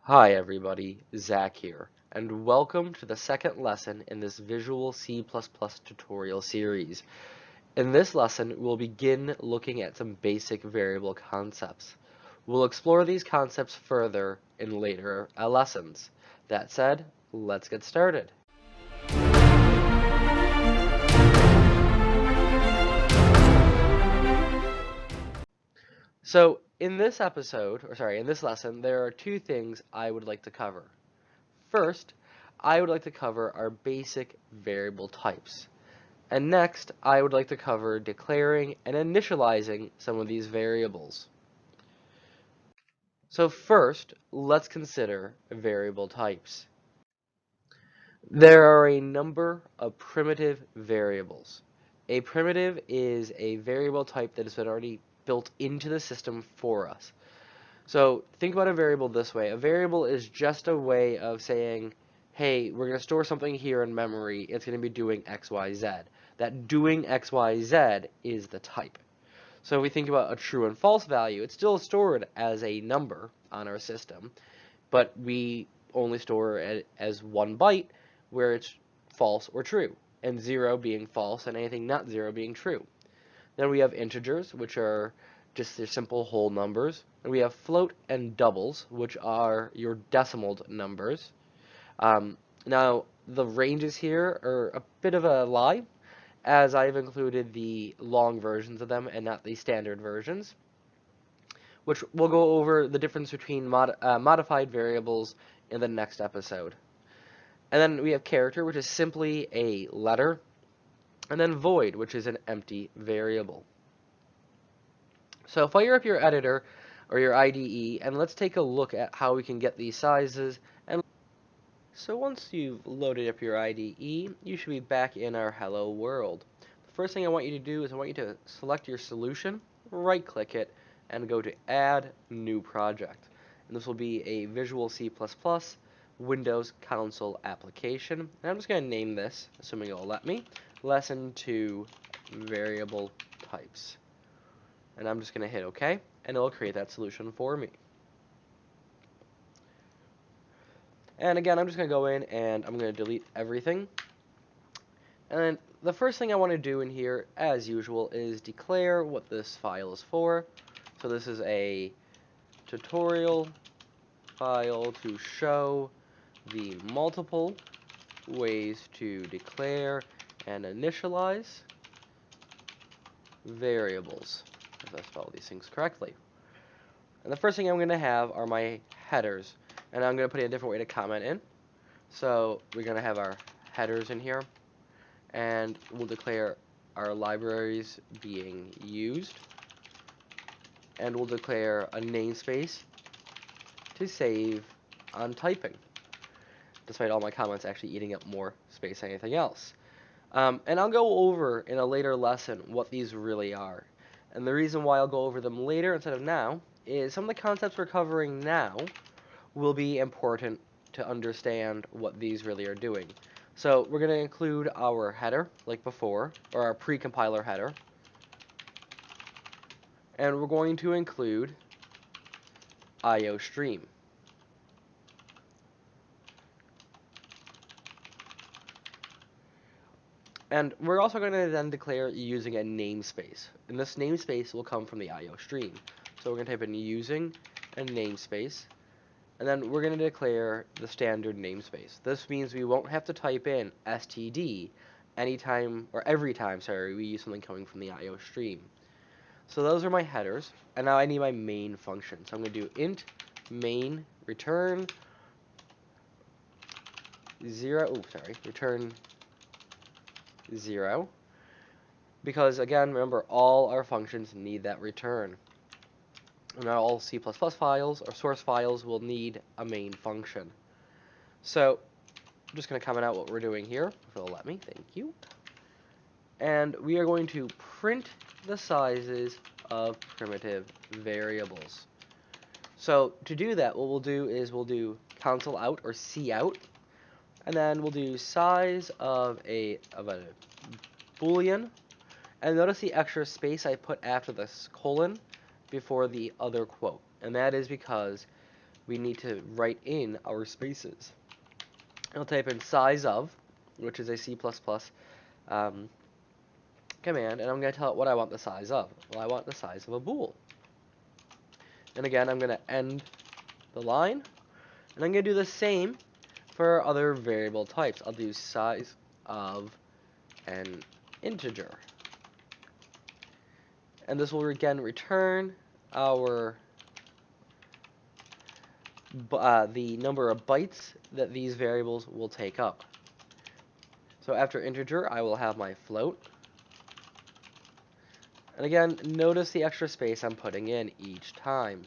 Hi everybody, Zach here, and welcome to the second lesson in this Visual C++ tutorial series. In this lesson, we'll begin looking at some basic variable concepts. We'll explore these concepts further in later lessons. That said, let's get started. So, in this lesson, there are two things I would like to cover. First, I would like to cover our basic variable types. And next, I would like to cover declaring and initializing some of these variables. So first, let's consider variable types. There are a number of primitive variables. A primitive is a variable type that has been already built into the system for us. So think about a variable this way. A variable is just a way of saying, hey, we're going to store something here in memory. It's going to be doing X, Y, Z. That doing X, Y, Z is the type. So if we think about a true and false value, it's still stored as a number on our system, but we only store it as 1 byte where it's false or true, and 0 being false and anything not 0 being true. Then we have integers, which are just their simple whole numbers. And we have float and doubles, which are your decimal numbers. Now, the ranges here are a bit of a lie, as I've included the long versions of them and not the standard versions, which we'll go over the difference between modified variables in the next episode. And then we have character, which is simply a letter, and then void, which is an empty variable. So fire up your editor or your IDE, and let's take a look at how we can get these sizes. So once you've loaded up your IDE, you should be back in our hello world. The first thing I want you to do is I want you to select your solution, right-click it, and go to Add New Project. And this will be a Visual C++ Windows Console application. And I'm just going to name this, assuming it'll let me, Lesson 2 Variable Types. And I'm just going to hit OK, and it'll create that solution for me. And again, I'm just going to go in and I'm going to delete everything. And then the first thing I want to do in here, as usual, is declare what this file is for. So this is a tutorial file to show the multiple ways to declare and initialize variables, if I spell these things correctly. And the first thing I'm going to have are my headers. And I'm going to put in a different way to comment in. So we're going to have our headers in here. And we'll declare our libraries being used. And we'll declare a namespace to save on typing, despite all my comments actually eating up more space than anything else. And I'll go over in a later lesson what these really are. And the reason why I'll go over them later instead of now is some of the concepts we're covering now will be important to understand what these really are doing. So we're going to include our header, like before, or our pre-compiler header. And we're going to include IOStream. And we're also going to then declare using a namespace. And this namespace will come from the IOStream. So we're going to type in using a namespace. And then we're going to declare the standard namespace. This means we won't have to type in std anytime, or every time, sorry, we use something coming from the IOStream. So those are my headers. And now I need my main function. So I'm going to do int main return return 0. Because again, remember, all our functions need that return. Now all C++ files or source files will need a main function. So I'm just going to comment out what we're doing here, if it'll let me. Thank you. And we are going to print the sizes of primitive variables. So to do that, what we'll do is we'll do console out or cout, and then we'll do size of a boolean. And notice the extra space I put after this colon before the other quote. And that is because we need to write in our spaces. I'll type in size of, which is a C++ command, and I'm going to tell it what I want the size of. Well, I want the size of a bool. And again, I'm going to end the line, and I'm going to do the same for other variable types. I'll do size of an integer. And this will again return our the number of bytes that these variables will take up. So after integer, I will have my float. And again, notice the extra space I'm putting in each time.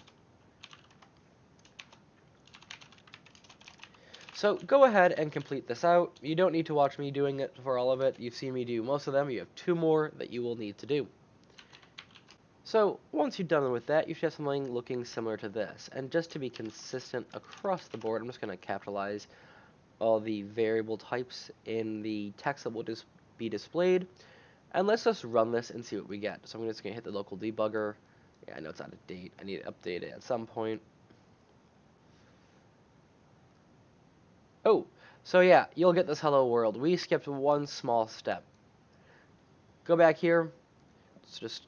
So go ahead and complete this out. You don't need to watch me doing it for all of it. You've seen me do most of them. You have 2 more that you will need to do. So once you're done with that, you should have something looking similar to this. And just to be consistent across the board, I'm just going to capitalize all the variable types in the text that will just be displayed. And let's just run this and see what we get. So I'm just going to hit the local debugger. Yeah, I know it's out of date. I need to update it at some point. Oh, so yeah, you'll get this hello world. We skipped one small step. Go back here. Let's just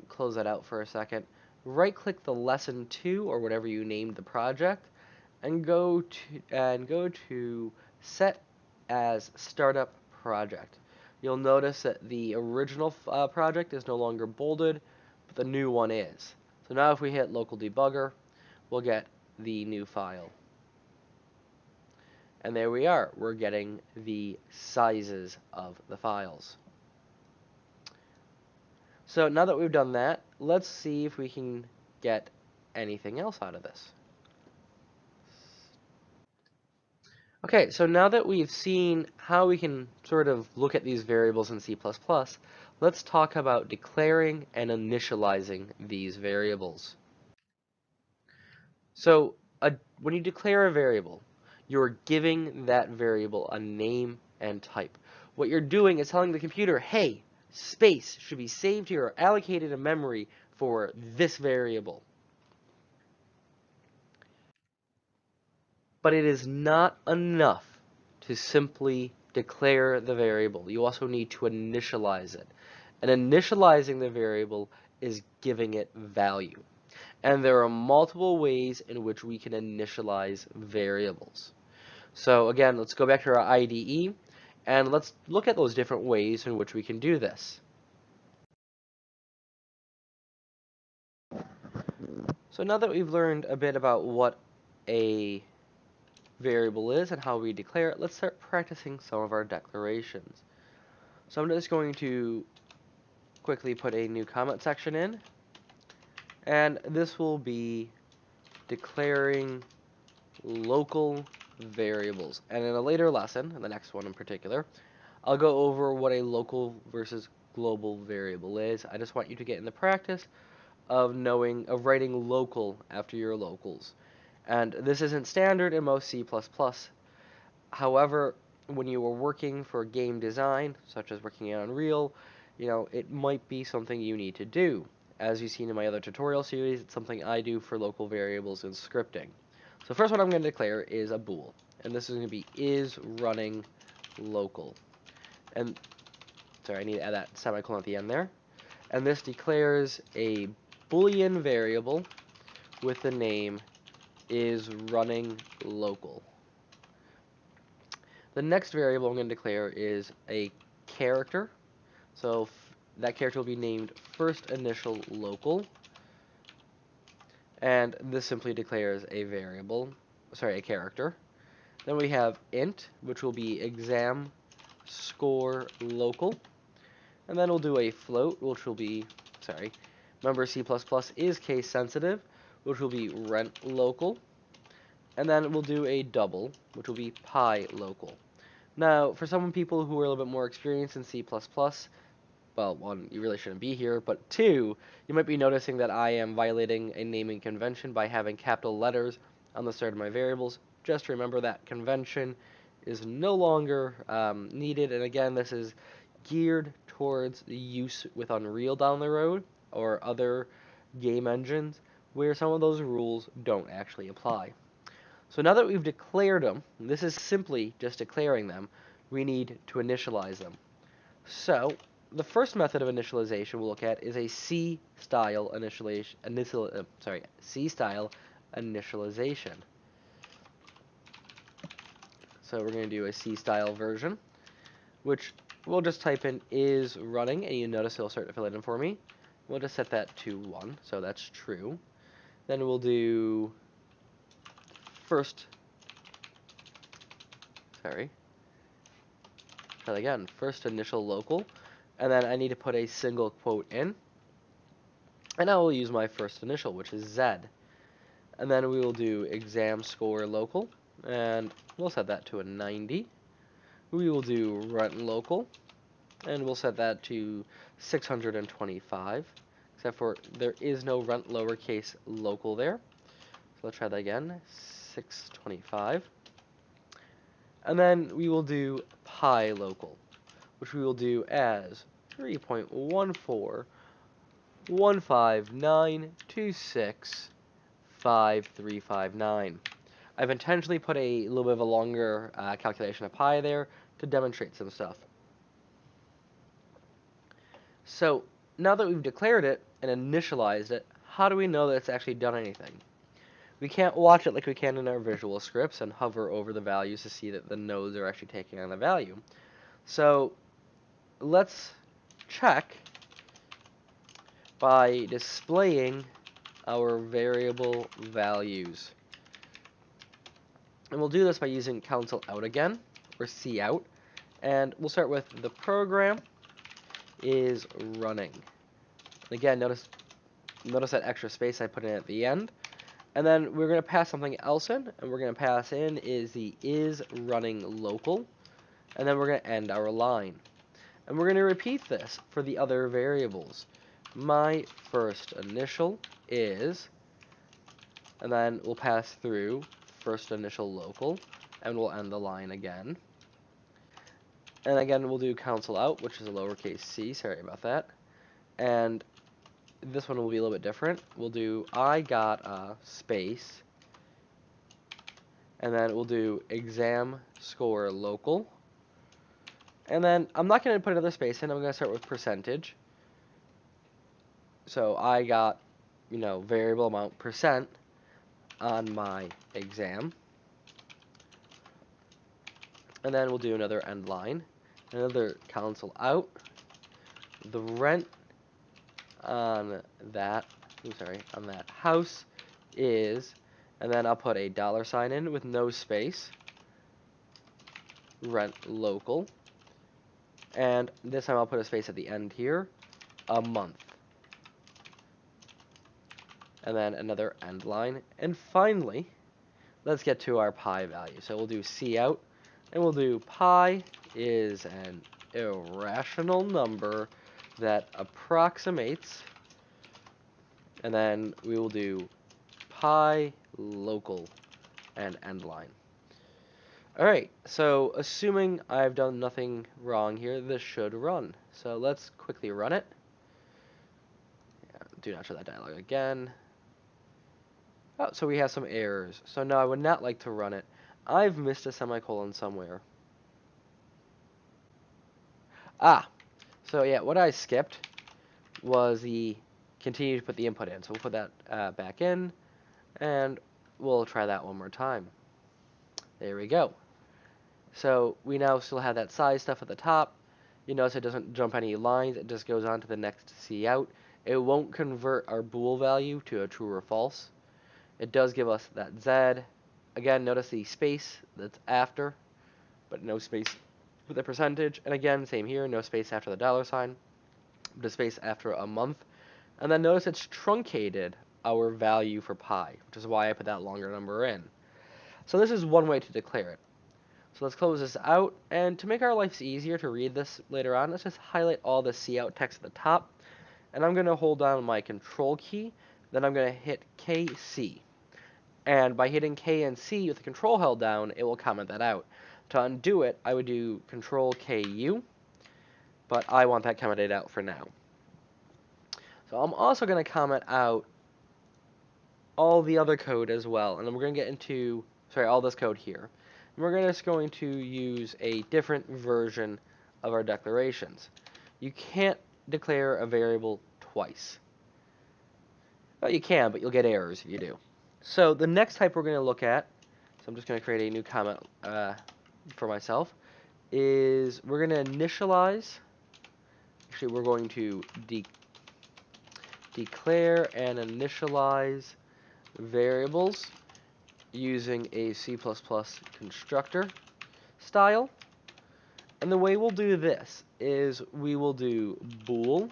close that out for a second. Right-click the lesson 2 or whatever you named the project, and go to set as startup project. You'll notice that the original project is no longer bolded, but the new one is. So now if we hit local debugger, we'll get the new file. And there we are. We're getting the sizes of the files. So now that we've done that, let's see if we can get anything else out of this. Okay, so now that we've seen how we can sort of look at these variables in C++, let's talk about declaring and initializing these variables. So when you declare a variable, you're giving that variable a name and type. What you're doing is telling the computer, hey, space should be saved here or allocated in memory for this variable. But it is not enough to simply declare the variable. You also need to initialize it. And initializing the variable is giving it value. And there are multiple ways in which we can initialize variables. So again, let's go back to our IDE, and let's look at those different ways in which we can do this. So now that we've learned a bit about what a variable is and how we declare it, let's start practicing some of our declarations. So I'm just going to quickly put a new comment section in, and this will be declaring local variables. And in a later lesson, in the next one in particular, I'll go over what a local versus global variable is. I just want you to get in the practice of writing local after your locals. And this isn't standard in most C++. However, when you are working for game design, such as working in Unreal, it might be something you need to do. As you've seen in my other tutorial series, it's something I do for local variables in scripting. So first one I'm going to declare is a bool, and this is going to be is running local. And sorry, I need to add that semicolon at the end there. And this declares a Boolean variable with the name is running local. The next variable I'm going to declare is a character. So that character will be named first initial local. And this simply declares a character. Then we have int, which will be exam score local. And then we'll do a float, which will be, remember C++ is case sensitive, which will be rent local. And then we'll do a double, which will be pi local. Now, for some people who are a little bit more experienced in C++, well, one, you really shouldn't be here, but two, you might be noticing that I am violating a naming convention by having capital letters on the start of my variables. Just remember that convention is no longer needed, and again, this is geared towards the use with Unreal down the road, or other game engines, where some of those rules don't actually apply. So now that we've declared them, this is simply just declaring them, we need to initialize them. So the first method of initialization we'll look at is a C-style C-style initialization. So we're going to do a C-style version, which we'll just type in is running, and you notice it'll start to fill it in for me. We'll just set that to 1, so that's true. Then we'll do first, try that again, first initial local, and then I need to put a single quote in, and I will use my first initial, which is Z. And then we will do exam score local, and we'll set that to a 90. We will do rent local, and we'll set that to 625, except for there is no rent lowercase local there. So let's try that again, 625. And then we will do pi local, which we will do as 3.14159265359. I've intentionally put a little bit of a longer calculation of pi there to demonstrate some stuff. So now that we've declared it and initialized it, how do we know that it's actually done anything? We can't watch it like we can in our visual scripts and hover over the values to see that the nodes are actually taking on the value. So let's check by displaying our variable values. And we'll do this by using console out again, or cout, and we'll start with the program is running. Again, notice that extra space I put in at the end. And then we're going to pass something else in, and we're going to pass in is the is running local, and then we're going to end our line. And we're going to repeat this for the other variables. My first initial is, and then we'll pass through first initial local, and we'll end the line again. And again, we'll do console out, which is a lowercase c, sorry about that. And this one will be a little bit different. We'll do I got a space, and then we'll do exam score local. And then I'm not going to put another space in, I'm going to start with percentage. So I got, variable amount percent on my exam. And then we'll do another end line, another console out, the rent on that, on that house is, and then I'll put a $ in with no space, rent local, and this time I'll put a space at the end here, a month, and then another end line, and finally, let's get to our pi value. So we'll do cout, and we'll do pi is an irrational number that approximates, and then we will do pi local and end line. Alright, so assuming I've done nothing wrong here, this should run. So let's quickly run it. Do not show that dialog again. Oh, so we have some errors. So no, I would not like to run it. I've missed a semicolon somewhere. So yeah, what I skipped was the continue to put the input in. So we'll put that back in, and we'll try that one more time. There we go. So we now still have that size stuff at the top. You notice it doesn't jump any lines, it just goes on to the next cout. It won't convert our bool value to a true or false. It does give us that Z. Again, notice the space that's after, but no space for the percentage. And again, same here, no space after the $, but a space after a month. And then notice it's truncated our value for pi, which is why I put that longer number in. So this is one way to declare it. So let's close this out, and to make our lives easier to read this later on, let's just highlight all the cout text at the top, and I'm going to hold down my control key, then I'm going to hit KC. And by hitting K and C with the control held down, it will comment that out. To undo it, I would do control KU, but I want that commented out for now. So I'm also going to comment out all the other code as well, and then we're going to get into all this code here. And we're just going to use a different version of our declarations. You can't declare a variable twice. Well, you can, but you'll get errors if you do. So the next type we're going to look at, so I'm just going to create a new comment for myself, is we're going to initialize. Actually, we're going to declare and initialize variables using a C++ constructor style. And the way we'll do this is we will do bool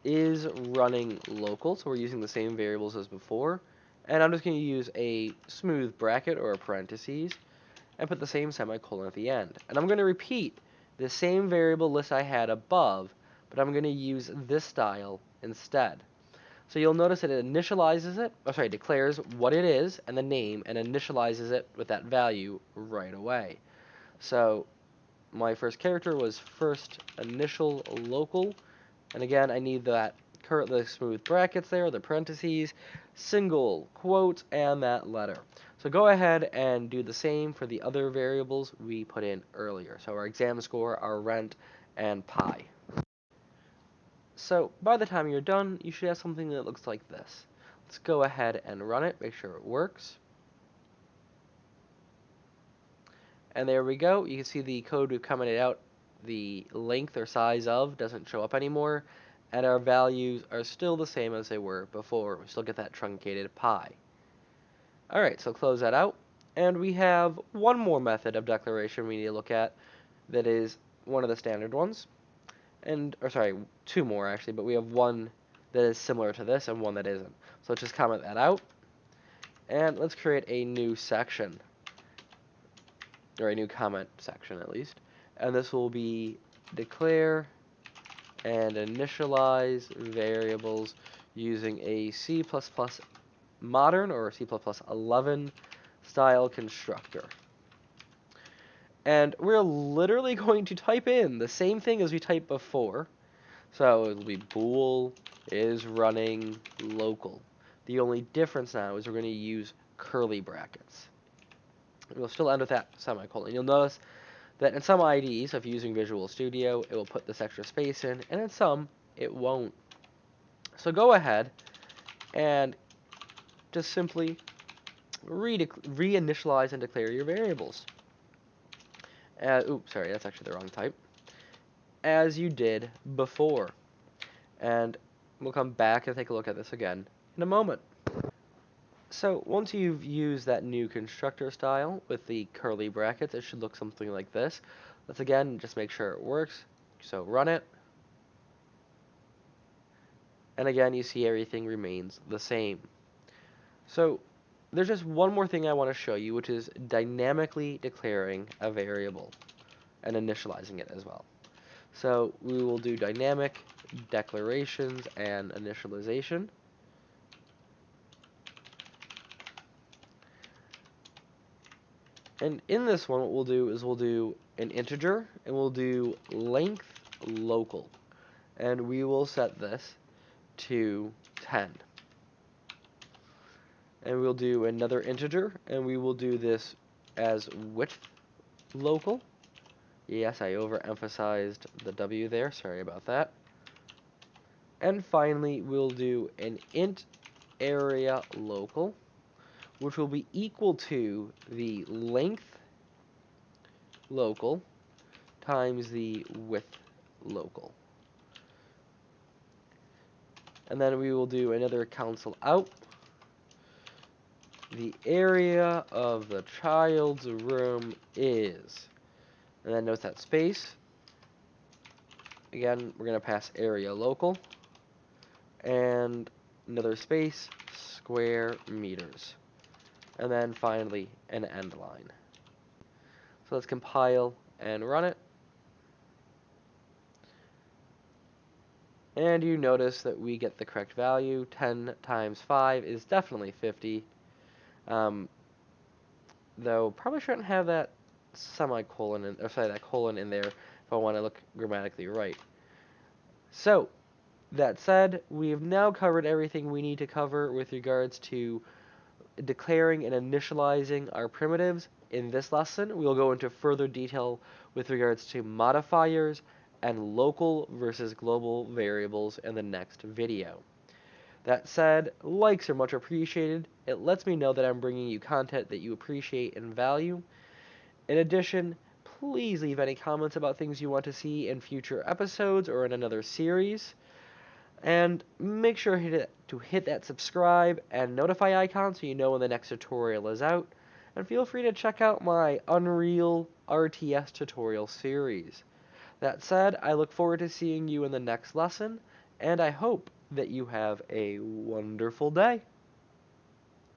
is running local, so we're using the same variables as before, and I'm just going to use a smooth bracket or a parentheses and put the same semicolon at the end. And I'm going to repeat the same variable list I had above, but I'm going to use this style instead. So you'll notice that it initializes it, declares what it is and the name, and initializes it with that value right away. So my first character was first initial local, and again I need the smooth brackets there, the parentheses, single quote, and that letter. So go ahead and do the same for the other variables we put in earlier. So our exam score, our rent, and pi. So by the time you're done, you should have something that looks like this. Let's go ahead and run it, make sure it works. And there we go. You can see the code we've commented out, the length or size of doesn't show up anymore, and our values are still the same as they were before. We still get that truncated pi. Alright, so close that out. And we have one more method of declaration we need to look at that is one of the standard ones. Two more actually, but we have one that is similar to this and one that isn't. So let's just comment that out. And let's create a new section, or a new comment section at least. And this will be declare and initialize variables using a C++ modern or C++ 11 style constructor. And we're literally going to type in the same thing as we typed before. So it'll be bool is running local. The only difference now is we're going to use curly brackets. We'll still end with that semicolon. You'll notice that in some IDEs, if you're using Visual Studio, it will put this extra space in, and in some, it won't. So go ahead and just simply reinitialize and declare your variables. Oops, sorry, that's actually the wrong type. As you did before. And we'll come back and take a look at this again in a moment. So once you've used that new constructor style with the curly brackets, it should look something like this. Let's again just make sure it works. So run it. And again, you see everything remains the same. So there's just one more thing I want to show you, which is dynamically declaring a variable and initializing it as well. So we will do dynamic declarations and initialization. And in this one, what we'll do is we'll do an integer, and we'll do length local. And we will set this to 10. And we'll do another integer, and we will do this as width local. Yes, I overemphasized the W there, sorry about that. And finally, we'll do an int area local, which will be equal to the length local times the width local. And then we will do another cancel out. The area of the child's room is, and then note that space. Again, we're going to pass area local, and another space, square meters. And then finally, an end line. So let's compile and run it. And you notice that we get the correct value. 10 times 5 is definitely 50. Though probably shouldn't have that semicolon, that colon in there if I want to look grammatically right. So, that said, we have now covered everything we need to cover with regards to declaring and initializing our primitives. In this lesson, we'll go into further detail with regards to modifiers and local versus global variables in the next video. That said, likes are much appreciated. It lets me know that I'm bringing you content that you appreciate and value. In addition, please leave any comments about things you want to see in future episodes or in another series. And make sure to hit that subscribe and notify icon so you know when the next tutorial is out. And feel free to check out my Unreal RTS tutorial series. That said, I look forward to seeing you in the next lesson, and I hope that you have a wonderful day.